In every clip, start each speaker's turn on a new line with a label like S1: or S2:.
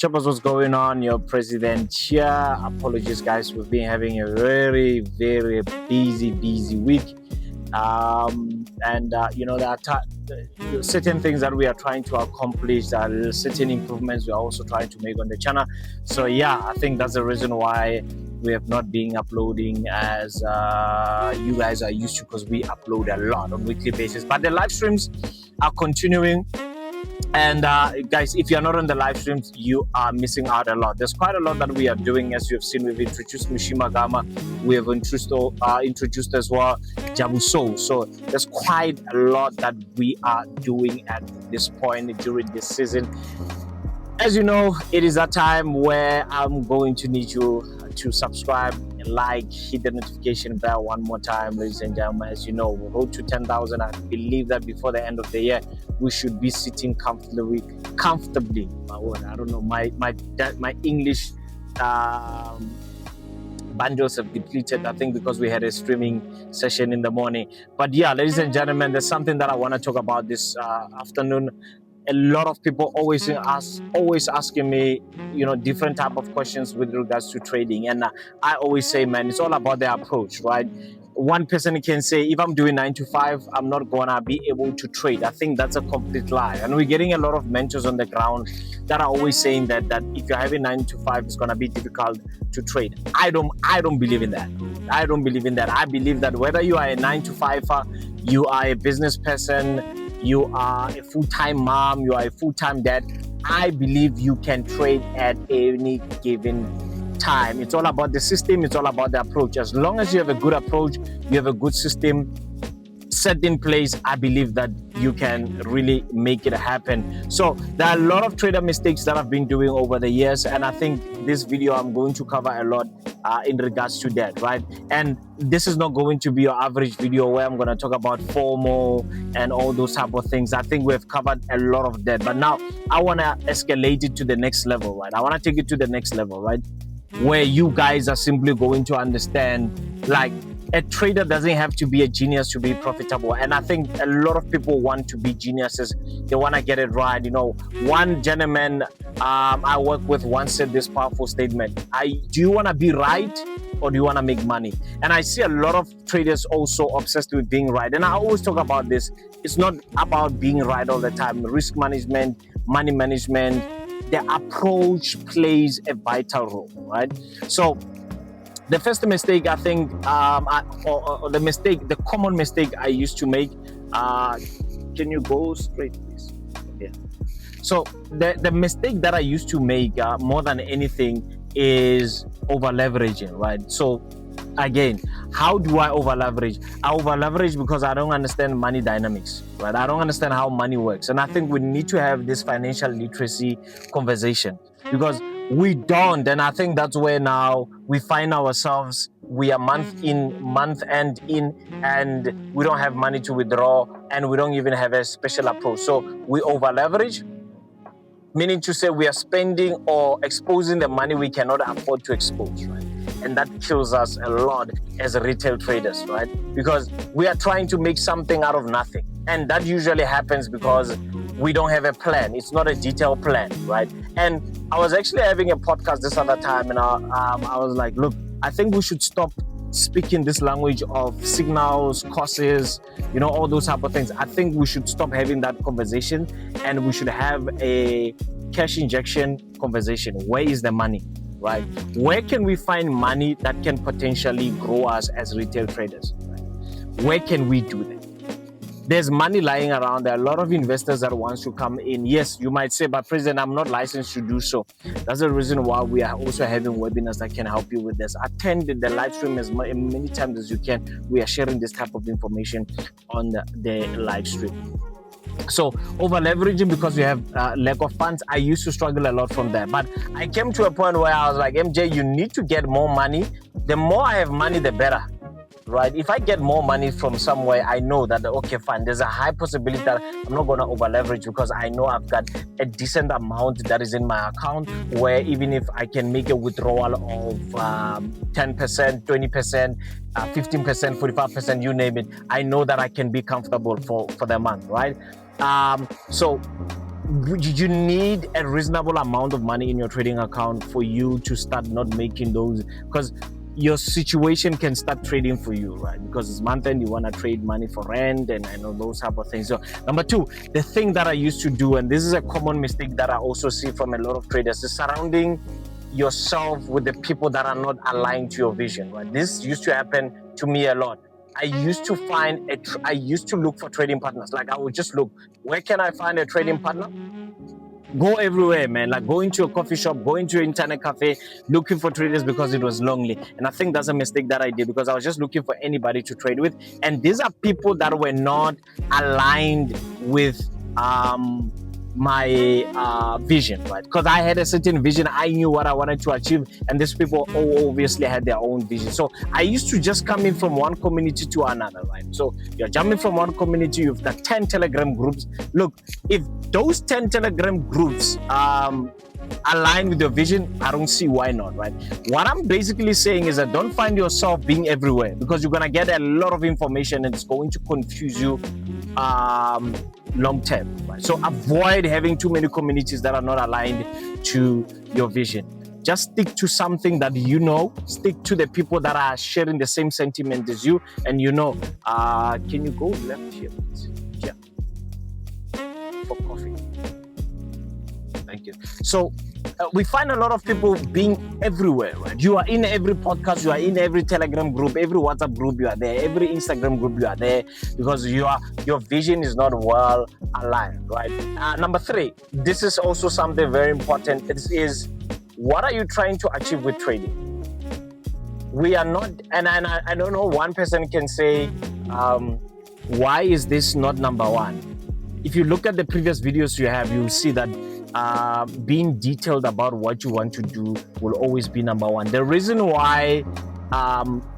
S1: Choppers, what's going on? Your president here. Apologies, guys. We've been having a very, very busy week. There are certain things that we are trying to accomplish. There are certain improvements we are also trying to make on the channel. So yeah, I think that's the reason why we have not been uploading as you guys are used to, because we upload a lot on a weekly basis. But the live streams are continuing. And guys, if you're not on the live streams, you are missing out a lot. There's quite a lot that we are doing. As you've seen, we've introduced Mishima Gama. We have introduced as well Jabuso. So there's quite a lot that we are doing at this point during this season. As you know, it is that time where I'm going to need you to subscribe, like, hit the notification bell one more time, ladies and gentlemen. As you know, we road to 10,000. I believe that before the end of the year, we should be sitting comfortably. My word, I don't know, my English bundles have depleted, I think, because we had a streaming session in the morning. But yeah, ladies and gentlemen, there's something that I want to talk about this afternoon. A lot of people always asking me, different type of questions with regards to trading. And I always say, man, it's all about the approach, right? One person can say, if I'm doing 9 to 5, I'm not gonna be able to trade. I think that's a complete lie. And we're getting a lot of mentors on the ground that are always saying that if you're having 9 to 5, it's gonna be difficult to trade. I don't believe in that. I don't believe in that. I believe that whether you are a 9 to 5er, you are a business person, you are a full-time mom, you are a full-time dad, I believe you can trade at any given time. It's all about the system, it's all about the approach. As long as you have a good approach, you have a good system set in place, I believe that you can really make it happen. So there are a lot of trader mistakes that I've been doing over the years, and I think this video I'm going to cover a lot in regards to that, right? And this is not going to be your average video where I'm going to talk about FOMO and all those type of things. I think we've covered a lot of that, but now I want to escalate it to the next level, right? I want to take it to the next level, right? Where you guys are simply going to understand, like, a trader doesn't have to be a genius to be profitable. And I think a lot of people want to be geniuses. They want to get it right. One gentleman I work with once said this powerful statement: do you want to be right or do you want to make money? And I see a lot of traders also obsessed with being right. And I always talk about this. It's not about being right all the time. Risk management, money management, the approach plays a vital role, right? So the first mistake, I think, the common mistake I used to make, can you go straight, please? Yeah. So the mistake that I used to make more than anything is over-leveraging, right? So again, how do I over-leverage? I over-leverage because I don't understand money dynamics, right? I don't understand how money works. And I think we need to have this financial literacy conversation, because we don't. And I think that's where now we find ourselves, we are month end in, and we don't have money to withdraw, and we don't even have a special approach. So we over-leverage, meaning to say we are spending or exposing the money we cannot afford to expose, right? And that kills us a lot as retail traders, right? Because we are trying to make something out of nothing. And that usually happens because we don't have a plan. It's not a detailed plan, right? And I was actually having a podcast this other time, and I was like, look, I think we should stop speaking this language of signals, courses, all those type of things. I think we should stop having that conversation, and we should have a cash injection conversation. Where is the money, right? Where can we find money that can potentially grow us as retail traders, right? Where can we do that? There's money lying around. There are a lot of investors that wants to come in. Yes, you might say, but President, I'm not licensed to do so. That's the reason why we are also having webinars that can help you with this. Attend the live stream as many times as you can. We are sharing this type of information on the live stream. So over leveraging because we have lack of funds, I used to struggle a lot from there. But I came to a point where I was like, MJ, you need to get more money. The more I have money, the better. Right? If I get more money from somewhere, I know that, okay, fine, there's a high possibility that I'm not going to over leverage, because I know I've got a decent amount that is in my account, where even if I can make a withdrawal of 10%, 20%, 15%, 45%, you name it, I know that I can be comfortable for the month, right? So you need a reasonable amount of money in your trading account for you to start not making those, because your situation can start trading for you, right? Because it's month end, you want to trade money for rent and all those type of things. So number two, the thing that I used to do, and this is a common mistake that I also see from a lot of traders, is surrounding yourself with the people that are not aligned to your vision, right? This used to happen to me a lot. I used to I used to look for trading partners. Like I would just look, where can I find a trading partner? Go everywhere, man. Like go into a coffee shop, go into an internet cafe, looking for traders because it was lonely. And I think that's a mistake that I did, because I was just looking for anybody to trade with. And these are people that were not aligned with my vision, right? Because I had a certain vision, I knew what I wanted to achieve, and these people obviously had their own vision. So I used to just come in from one community to another, right? So you're jumping from one community, you've got 10 Telegram groups. Look, if those 10 Telegram groups align with your vision, I don't see why not, right? What I'm basically saying is that don't find yourself being everywhere, because you're gonna get a lot of information and it's going to confuse you long term, right? So avoid having too many communities that are not aligned to your vision. Just stick to something that you know, stick to the people that are sharing the same sentiment as you, and you know, can you go left here, please? Yeah, for coffee. Thank you. So we find a lot of people being everywhere, right? You are in every podcast, you are in every Telegram group, every WhatsApp group, you are there, every Instagram group, you are there, because your vision is not well aligned, right? Number three, this is also something very important. It is, what are you trying to achieve with trading? We are not, and I don't know, one person can say, why is this not number one? If you look at the previous videos you have, you'll see that being detailed about what you want to do will always be number one. The reason why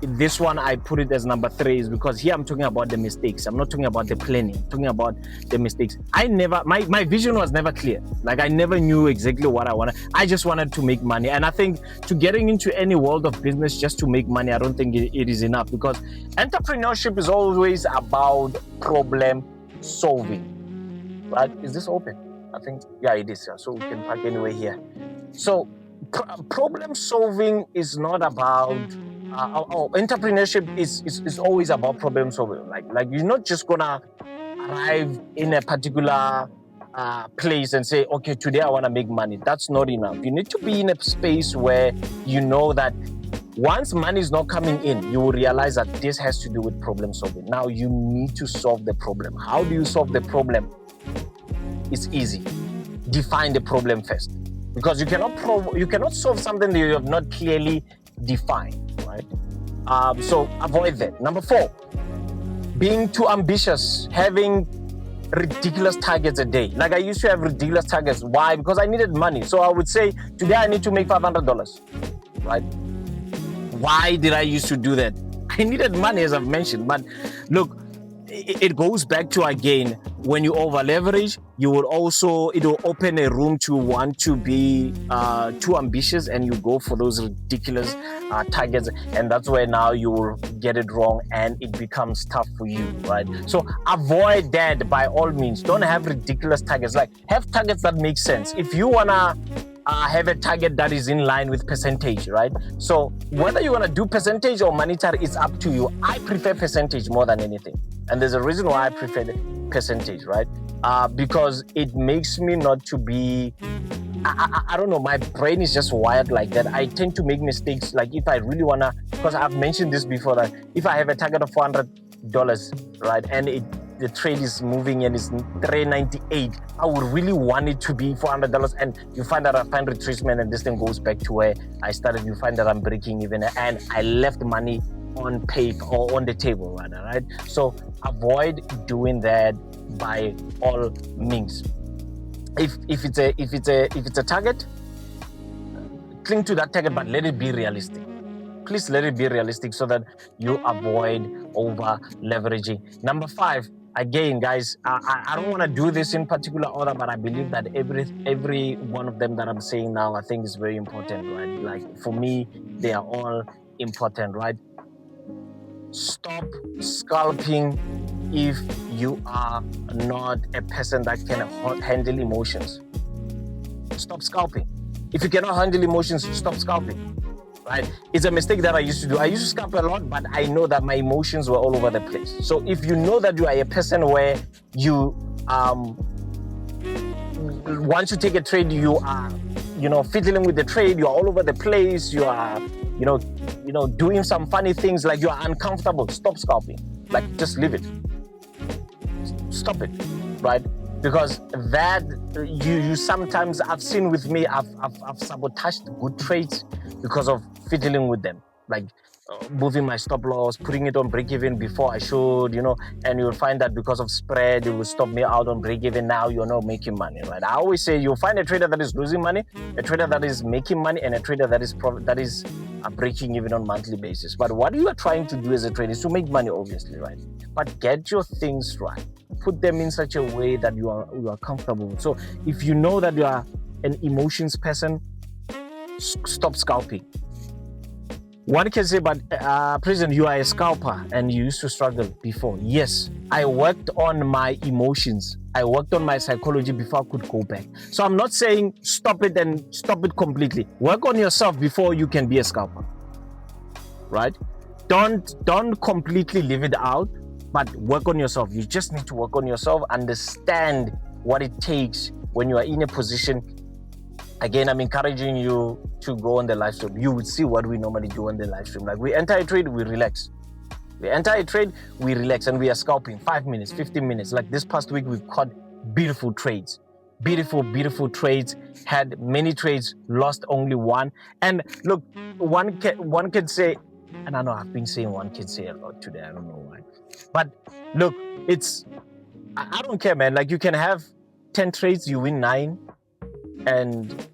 S1: this one I put it as number three is because here I'm talking about the mistakes. I'm not talking about the planning, I'm talking about the mistakes. My vision was never clear. Like I never knew exactly what I wanted. I just wanted to make money. And I think to getting into any world of business just to make money, I don't think it is enough, because entrepreneurship is always about problem solving, right? Is this open? I think, yeah, it is. So we can park anywhere here. So problem solving is not about, entrepreneurship is always about problem solving. Like you're not just gonna arrive in a particular place and say, okay, today I want to make money. That's not enough. You need to be in a space where you know that once money is not coming in, you will realize that this has to do with problem solving. Now you need to solve the problem. How do you solve the problem? It's easy. Define the problem first, because you cannot solve something that you have not clearly defined, right? So avoid that. Number four, being too ambitious, having ridiculous targets a day. Like I used to have ridiculous targets. Why? Because I needed money. So I would say, today I need to make $500, right? Why did I used to do that? I needed money, as I've mentioned. But look, it goes back to, again, when you over leverage, it will open a room to want to be too ambitious, and you go for those ridiculous targets, and that's where now you will get it wrong and it becomes tough for you, right? So avoid that by all means. Don't have ridiculous targets. Like, have targets that make sense. If you wanna have a target that is in line with percentage, right? So whether you want to do percentage or monetary, it's up to you. I prefer percentage more than anything. And there's a reason why I prefer the percentage, right? Because it makes me not to be, I don't know, my brain is just wired like that. I tend to make mistakes. Like if I really want to, because I've mentioned this before, that if I have a target of $400, right, and the trade is moving and it's $398, I would really want it to be $400, and you find that I find retracement and this thing goes back to where I started. You find that I'm breaking even, and I left money on paper or on the table, rather, right? So avoid doing that by all means. If it's a target, cling to that target, but let it be realistic. Please let it be realistic so that you avoid over leveraging. Number five, again, guys, I don't want to do this in particular order, but I believe that every one of them that I'm saying now, I think is very important, right? Like for me, they are all important, right? Stop scalping if you are not a person that can handle emotions, stop scalping. If you cannot handle emotions, stop scalping. Right? It's a mistake that I used to do. I used to scalp a lot, but I know that my emotions were all over the place. So if you know that you are a person where you once you take a trade, you are, fiddling with the trade, you are all over the place, you are, doing some funny things, like you are uncomfortable, stop scalping. Like, just leave it. Stop it, right? Because that you sometimes, I've seen with me, I've sabotaged good trades because of fiddling with them, like moving my stop loss, putting it on break even before I should, and you'll find that because of spread, it will stop me out on break even. Now you're not making money, right? I always say you'll find a trader that is losing money, a trader that is making money, and a trader that is breaking even on monthly basis. But what you are trying to do as a trader is to make money, obviously, right? But get your things right. Put them in such a way that you are comfortable. So if you know that you are an emotions person, stop scalping. One can say, but President, you are a scalper and you used to struggle before. Yes, I worked on my emotions. I worked on my psychology before I could go back. So I'm not saying stop it and stop it completely. Work on yourself before you can be a scalper, right? Don't completely leave it out, but work on yourself. You just need to work on yourself, understand what it takes when you are in a position. Again, I'm encouraging you to go on the live stream. You would see what we normally do on the live stream. Like, we enter a trade, we relax. We enter a trade, we relax, and we are scalping 5 minutes, 15 minutes. Like this past week, we've caught beautiful trades. Beautiful trades. Had many trades, lost only one. And look, one can say, and I know I've been saying one can say a lot today, I don't know why. But look, I don't care, man. Like, you can have 10 trades, you win 9 and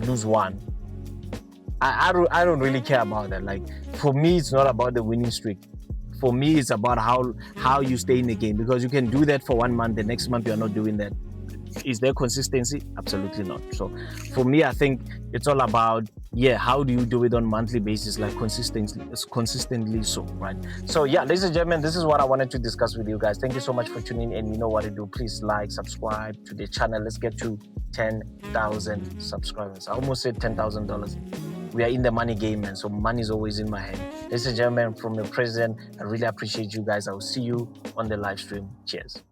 S1: lose 1. I don't really care about that. Like, for me, it's not about the winning streak. For me, it's about how you stay in the game, because you can do that for 1 month, the next month you're not doing that. Is there consistency? Absolutely not. So for me, I think it's all about, how do you do it on a monthly basis, like consistently so, right? So ladies and gentlemen, this is what I wanted to discuss with you guys. Thank you so much for tuning in. You know what to do. Please like, subscribe to the channel. Let's get to 10,000 subscribers. I almost said $10,000. We are in the money game, man. So money is always in my hand. Ladies and gentlemen, from the president, I really appreciate you guys. I will see you on the live stream. Cheers.